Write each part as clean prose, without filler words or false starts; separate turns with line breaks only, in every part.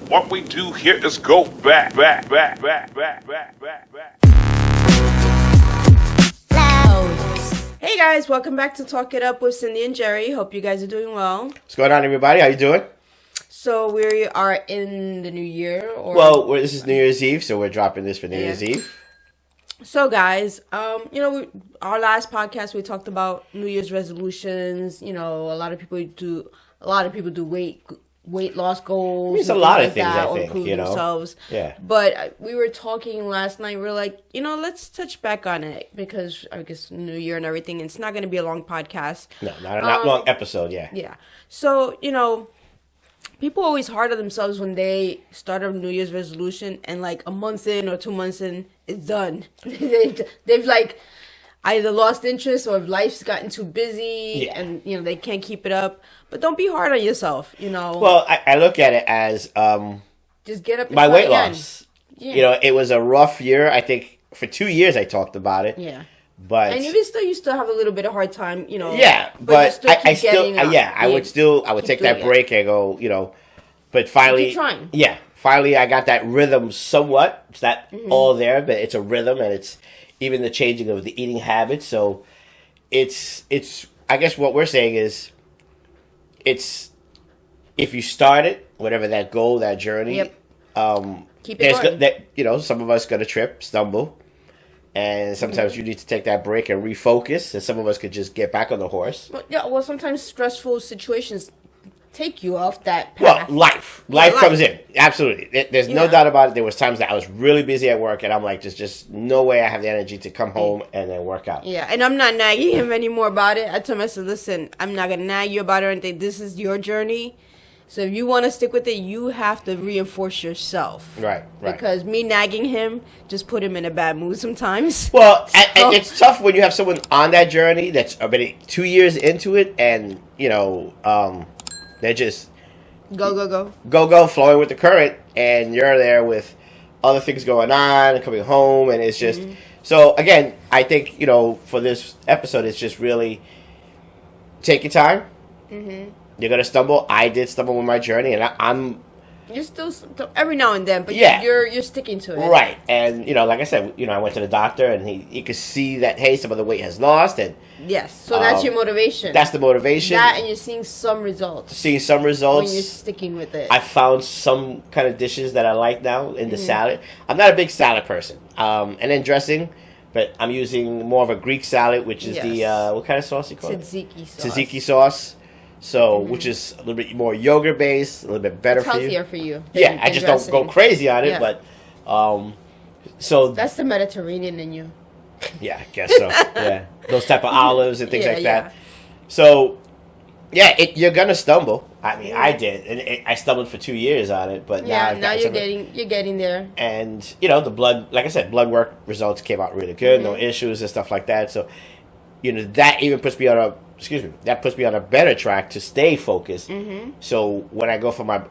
What we do here is go back.
Hey guys, welcome back to Talk It Up with Cindy and Jerry. Hope you guys are doing well.
What's going on, everybody? How you doing?
So we are in the new year.
This is New Year's Eve, so we're dropping this for New Year's Eve.
So guys, our last podcast we talked about New Year's resolutions. You know, a lot of people do weight loss goals.
It's a lot of things, I think,
themselves.
Yeah.
But we were talking last night. We were like, let's touch back on it because I guess New Year and everything. It's not going to be a long podcast.
No, not a long episode. Yeah.
Yeah. So people are always hard on themselves when they start a New Year's resolution and like a month in or 2 months in, it's done. they've like either lost interest or life's gotten too busy and they can't keep it up. But don't be hard on yourself,
Well, I look at it as
just get up and
my
try
weight
again.
loss. Yeah. It was a rough year. I think for 2 years I talked about it.
Yeah.
But
and you still have a little bit of hard time,
Yeah, but I would take that break and go, but finally,
keep trying.
Yeah, finally I got that rhythm somewhat. It's not all there, but it's a rhythm, and it's even the changing of the eating habits. So it's. I guess what we're saying is, it's if you start it, whatever that goal, that journey.
Yep. Keep it going.
Some of us gonna trip, stumble. And sometimes you need to take that break and refocus. And some of us could just get back on the horse.
Well, sometimes stressful situations take you off that path.
Well, life comes in. Absolutely. There's no doubt about it. There was times that I was really busy at work. And I'm like, there's just no way I have the energy to come home and then work out.
Yeah, and I'm not nagging him anymore about it. I told him, I said, listen, I'm not going to nag you about it or anything. This is your journey. So if you want to stick with it, you have to reinforce yourself.
Right.
Because me nagging him just put him in a bad mood sometimes.
Well, and it's tough when you have someone on that journey that's already 2 years into it and, they're just... Go, flowing with the current, and you're there with other things going on and coming home, and it's just... So, again, I think, for this episode, it's just really take your time. You're going to stumble. I did stumble with my journey, and I'm...
You're still... Every now and then, but you're sticking to it.
Right. And, like I said, I went to the doctor, and he could see that, hey, some of the weight has lost, and...
Yes. So that's your motivation.
That's the motivation.
That, and you're seeing some results.
When
you're sticking with it.
I found some kind of dishes that I like now in the salad. I'm not a big salad person. And then dressing... But I'm using more of a Greek salad, which is the... what kind of sauce you call it? Tzatziki sauce. So, which is a little bit more yogurt based, a little bit better for you.
Healthier for you.
Yeah, I just don't go crazy on it, but so
that's the Mediterranean in you.
Yeah, I guess so. Yeah, those type of olives and things like that. So, you're gonna stumble. I mean, I did, and I stumbled for 2 years on it, but now
you're getting there.
And the blood, like I said, blood work results came out really good, no issues and stuff like that. So, that even puts me on a better track to stay focused. So when I go for my,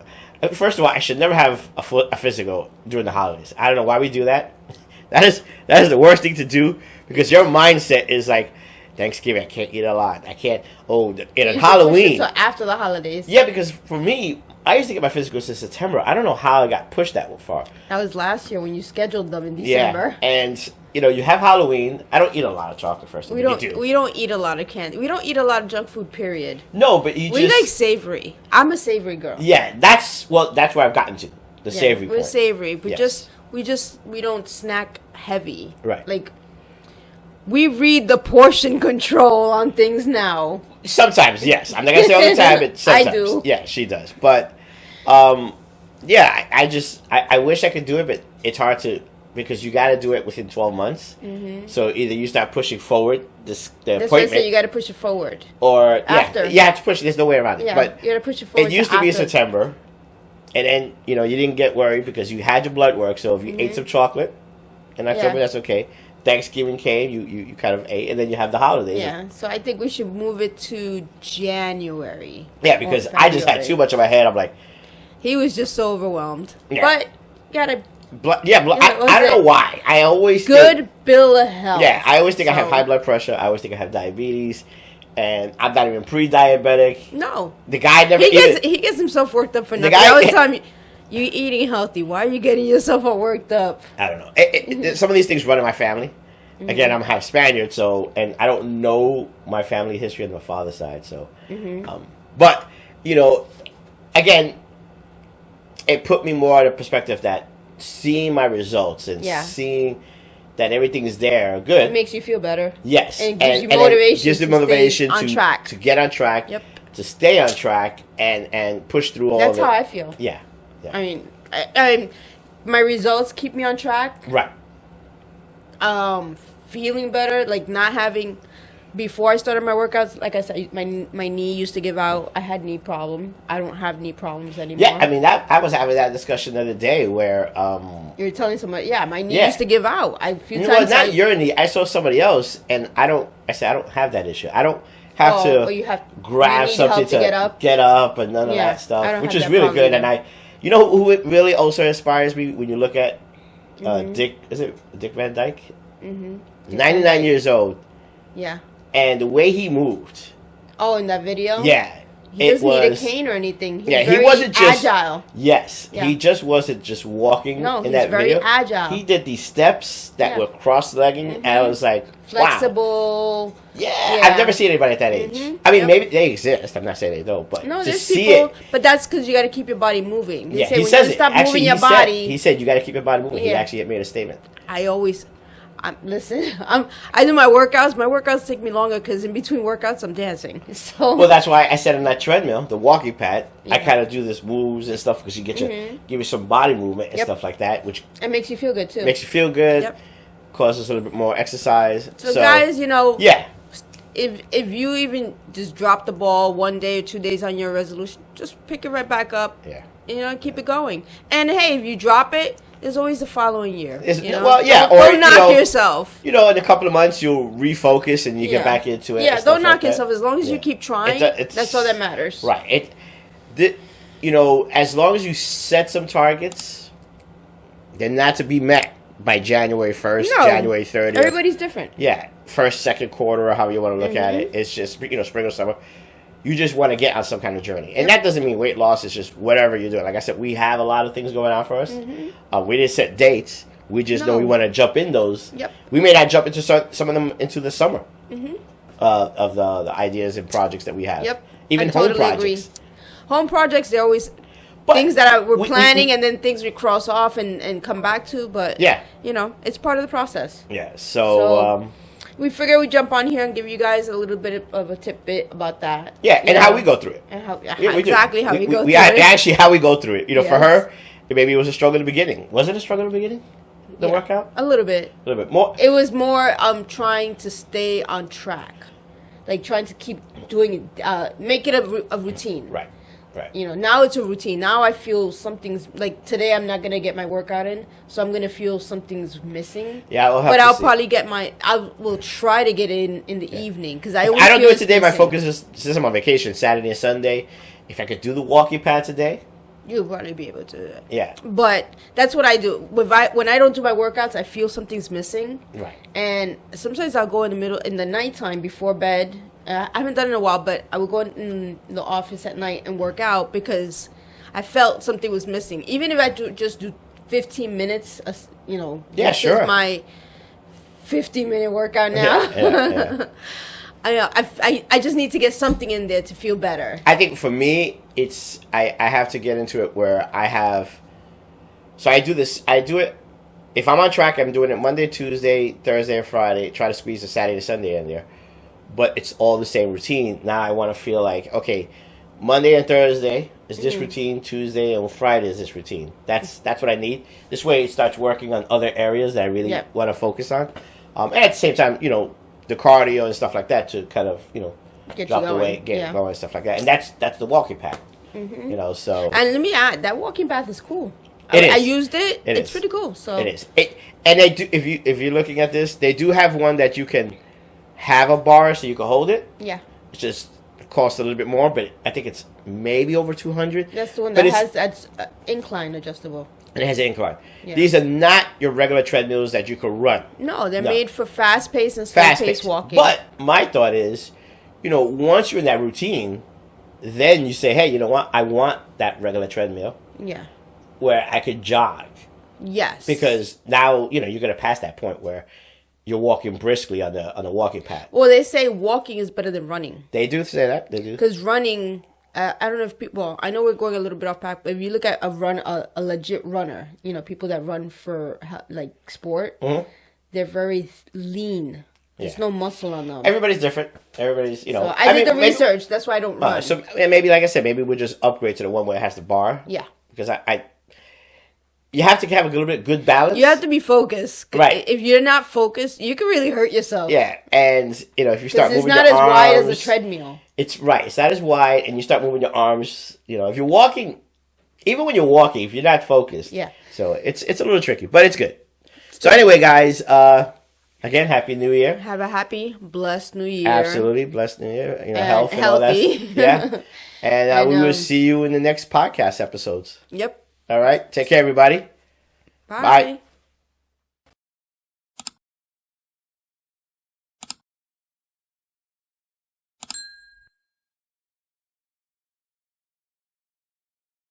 first of all, I should never have a physical during the holidays. I don't know why we do that. That is the worst thing to do because your mindset is like, Thanksgiving, I can't eat a lot. I can't. Halloween.
Until after the holidays.
Yeah, because for me, I used to get my physicals in September. I don't know how I got pushed that far.
That was last year when you scheduled them in December.
Yeah, and you have Halloween. I don't eat a lot of chocolate first.
We don't eat a lot of candy. We don't eat a lot of junk food. Period.
No, but
we like savory. I'm a savory girl.
Yeah, that's where I've gotten to the savory.
We're
point.
Savory. We don't snack heavy.
Right.
Like we read the portion control on things now.
Sometimes, yes. I'm not gonna say all the time, but sometimes.
I do.
Yeah, she does. But I wish I could do it, but it's hard to because you got to do it within 12 months. So either you start pushing forward the appointment.
That's why you got to push it forward.
Or
after.
You have to push it. There's no way around it.
Yeah,
but
you got to push it forward.
It used to be in September, and then you didn't get worried because you had your blood work. So if you ate some chocolate in October, that's okay. Thanksgiving came, you kind of ate, and then you have the holidays.
Yeah, so I think we should move it to January.
Yeah, because I just had too much in my head. I'm like...
He was just so overwhelmed.
Yeah.
But, gotta...
I don't know why. I always
think... bill of health.
Yeah, I always think I have high blood pressure. I always think I have diabetes. And I'm not even pre-diabetic.
No.
The guy never...
He gets himself worked up for nothing. I always tell him... You eating healthy. Why are you getting yourself all worked up?
I don't know. Some of these things run in my family. Again, I'm half Spaniard, so, and I don't know my family history on my father's side, so. But, you know, again, it put me more in a perspective that seeing my results and seeing that everything is there, good.
It makes you feel better.
Yes.
And gives you motivation.
Gives you motivation
on track.
to get on track.
Yep.
To stay on track and push through all
That's
of it.
how I feel.
Yeah.
I mean, my results keep me on track.
Right.
Feeling better, like not having. Before I started my workouts, like I said, my knee used to give out. I had knee problem. I don't have knee problems anymore.
Yeah, I mean, I was having that discussion the other day where
you're telling somebody, my knee used to give out.
Well, not your knee. I saw somebody else, and I said I don't have that issue. I don't have to grab something to get up and none of that stuff, which is really good.
Either.
And you know who it really also inspires me when you look at Dick Van Dyke? 99 years old.
Yeah.
And the way he moved.
Oh, in that video?
Yeah.
He doesn't need a cane or anything. He's very
he wasn't just
agile.
Yes. Yeah. He just wasn't just walking in that video.
He's very agile.
He did these steps that were cross-legging, and I was like,
flexible.
Wow. Yeah. I've never seen anybody at that age. I mean, maybe they exist. I'm not saying they don't, but
no,
to
there's
see
people,
it.
But that's because you got to keep your body moving. They say
he
when
says
you
it.
stop
Actually,
moving your body.
He said you got to keep your body moving. He actually made a statement.
Listen, I do my workouts. My workouts take me longer because in between workouts I'm dancing. So
well, that's why I said on that treadmill, the walking pad, I kind of do this moves and stuff because you get give you some body movement and stuff like that, which
it makes you feel good too.
Makes you feel good. Causes a little bit more exercise.
So guys, you know, if you even just drop the ball 1 day or 2 days on your resolution, just pick it right back up.
Yeah.
You know, keep it going. And hey, if you drop it, there's always the following year. You know?
Well, yeah,
don't knock yourself.
You know, in a couple of months you'll refocus and you get back into it.
Yeah, don't knock yourself. As long as you keep trying, that's all that matters.
Right. You know, as long as you set some targets, they're not to be met by January 1st, January 30th.
Everybody's different.
Yeah, first, second quarter, or however you want to look at it. It's just, you know, spring or summer. You just want to get on some kind of journey. And that doesn't mean weight loss. It's just whatever you're doing. Like I said, we have a lot of things going on for us. We didn't set dates. We just know we want to jump in those.
Yep.
We may not jump into some of them into the summer of the ideas and projects that we have.
Yep.
Even home projects.
Home projects, they're always things that we're planning and then things we cross off and come back to. But, you know, it's part of the process.
Yeah. So
we figure we jump on here and give you guys a little bit of a tidbit about that.
Yeah, and how we go through it.
And how we
go through it. Actually, how we go through it. You know, for her, maybe it was a struggle in the beginning. Was it a struggle in the beginning? The workout?
A little bit.
A little bit more.
It was more trying to stay on track. Like trying to keep doing it, make it a routine.
Right. Right.
You know, now it's a routine. Now I feel something's like today. I'm not gonna get my workout in, so I'm gonna feel something's missing.
Yeah,
I'll probably get I will try to get in the evening because I
don't do it today. My focus is since I'm on vacation, Saturday and Sunday. If I could do the walking pad today,
you'll probably be able to do it.
Yeah.
But that's what I do. When I don't do my workouts, I feel something's missing.
Right.
And sometimes I'll go in the nighttime before bed. I haven't done it in a while, but I would go in the office at night and work out because I felt something was missing. Even if I just do 15 minutes, you know, this is my 15-minute workout now. I just need to get something in there to feel better.
I think for me, it's I have to get into it where I have. So I do it. If I'm on track, I'm doing it Monday, Tuesday, Thursday, and Friday. Try to squeeze a Saturday, Sunday in there. But it's all the same routine. Now I want to feel like, okay, Monday and Thursday is this routine. Tuesday and Friday is this routine. That's what I need. This way it starts working on other areas that I really want to focus on. And at the same time, you know, the cardio and stuff like that to kind of, you know, drop the weight, get going and stuff like that. And that's the walking path. You know, so.
And let me add, that walking path is cool.
It is.
I used it. It's pretty cool. So
it is. And they do. If you're looking at this, they do have one that you can have a bar so you can hold it.
Yeah.
It just costs a little bit more, but I think it's maybe over $200.
That's the one that has that's incline adjustable.
And it has an incline. Yeah. These are not your regular treadmills that you can run.
No, they're made for fast pace and slow pace walking.
But my thought is, you know, once you're in that routine, then you say, hey, you know what? I want that regular treadmill.
Yeah.
where I could jog.
Yes.
Because now, you're going to pass that point where you're walking briskly on the walking path.
Well, they say walking is better than running.
They do say that. They do.
Because running, I don't know if people. Well, I know we're going a little bit off path, but if you look at a legit runner, people that run for like sport, they're very lean. There's no muscle on them.
Everybody's different. Everybody's,
So I did the research. That's why I don't run.
So maybe, like I said, maybe we'll just upgrade to the one where it has the bar.
Yeah.
Because you have to have a little bit good balance.
You have to be focused.
Right.
If you're not focused, you can really hurt yourself.
Yeah, and if you start moving your arms,
it's not as wide as a treadmill.
It's right. It's not as wide, and you start moving your arms. If you're walking, even when you're walking, if you're not focused, So it's a little tricky, but it's good. So anyway, guys, again, Happy New Year.
Have a happy, blessed New Year.
Absolutely, blessed New Year. Health and all that. Yeah, and we will see you in the next podcast episodes.
Yep.
All right. Take care, everybody.
Bye.
Bye.